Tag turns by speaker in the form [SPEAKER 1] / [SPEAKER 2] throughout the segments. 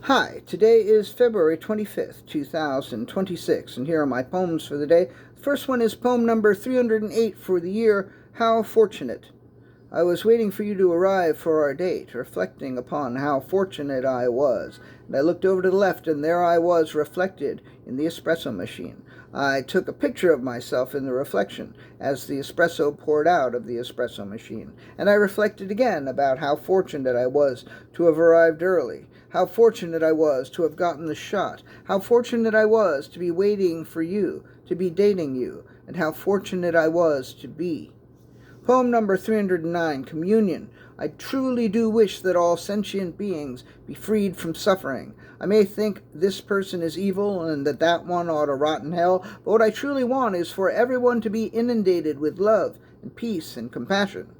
[SPEAKER 1] Hi, today is February 25th, 2026, and here are my poems for the day. The first one is poem number 308 for the year, How Fortunate. I was waiting for you to arrive for our date, reflecting upon how fortunate I was, and I looked over to the left, and there I was reflected in the espresso machine. I took a picture of myself in the reflection as the espresso poured out of the espresso machine, and I reflected again about how fortunate I was to have arrived early, how fortunate I was to have gotten the shot, how fortunate I was to be waiting for you, to be dating you, and how fortunate I was to be. Poem number 309, Communion. I truly do wish that all sentient beings be freed from suffering. I may think this person is evil and that one ought to rot in hell, but what I truly want is for everyone to be inundated with love and peace and compassion.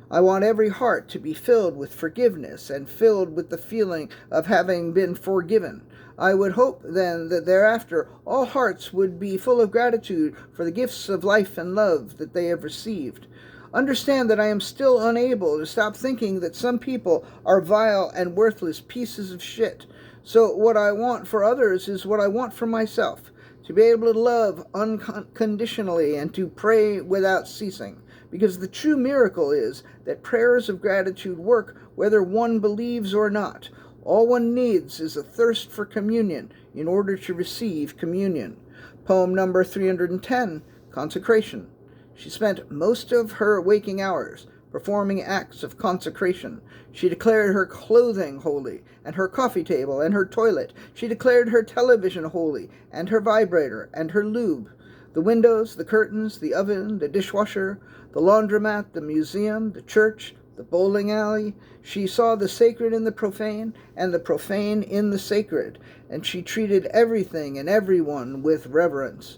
[SPEAKER 1] I want every heart to be filled with forgiveness and filled with the feeling of having been forgiven. I would hope then that thereafter all hearts would be full of gratitude for the gifts of life and love that they have received. Understand that I am still unable to stop thinking that some people are vile and worthless pieces of shit. So what I want for others is what I want for myself, to be able to love unconditionally and to pray without ceasing. Because the true miracle is that prayers of gratitude work whether one believes or not. All one needs is a thirst for communion in order to receive communion. Poem number 310, Consecration. She spent most of her waking hours performing acts of consecration. She declared her clothing holy, and her coffee table, and her toilet. She declared her television holy, and her vibrator, and her lube. The windows, the curtains, the oven, the dishwasher, the laundromat, the museum, the church, the bowling alley. She saw the sacred in the profane, and the profane in the sacred, and she treated everything and everyone with reverence.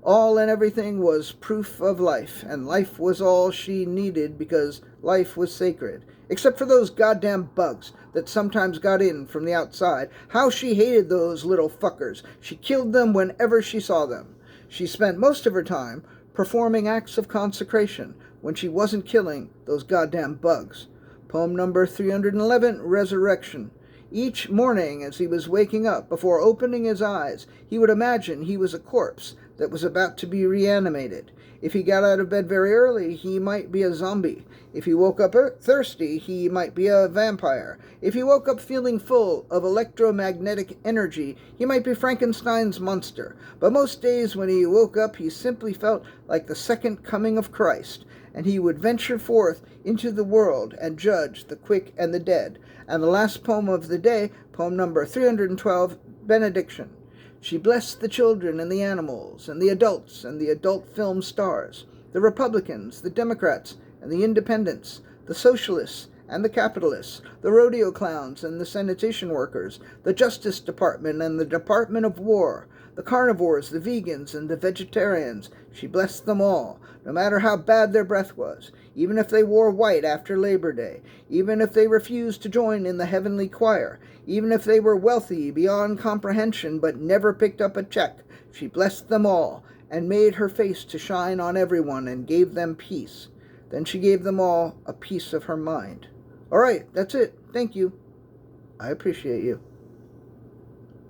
[SPEAKER 1] All and everything was proof of life, and life was all she needed because life was sacred. Except for those goddamn bugs that sometimes got in from the outside. How she hated those little fuckers. She killed them whenever she saw them. She spent most of her time performing acts of consecration when she wasn't killing those goddamn bugs. Poem number 311, Resurrection. Each morning as he was waking up, before opening his eyes, he would imagine he was a corpse that was about to be reanimated. If he got out of bed very early, he might be a zombie. If he woke up thirsty, he might be a vampire. If he woke up feeling full of electromagnetic energy, he might be Frankenstein's monster. But most days when he woke up, he simply felt like the second coming of Christ, and he would venture forth into the world and judge the quick and the dead. And the last poem of the day, poem number 312, Benediction. She blessed the children and the animals and the adult film stars, the Republicans, the Democrats and the Independents, the Socialists and the Capitalists, the rodeo clowns and the sanitation workers, the Justice Department and the Department of War, the carnivores, the vegans, and the vegetarians. She blessed them all, no matter how bad their breath was, even if they wore white after Labor Day, even if they refused to join in the heavenly choir, even if they were wealthy beyond comprehension but never picked up a check. She blessed them all, and made her face to shine on everyone, and gave them peace. Then she gave them all a piece of her mind. All right, that's it. Thank you. I appreciate you.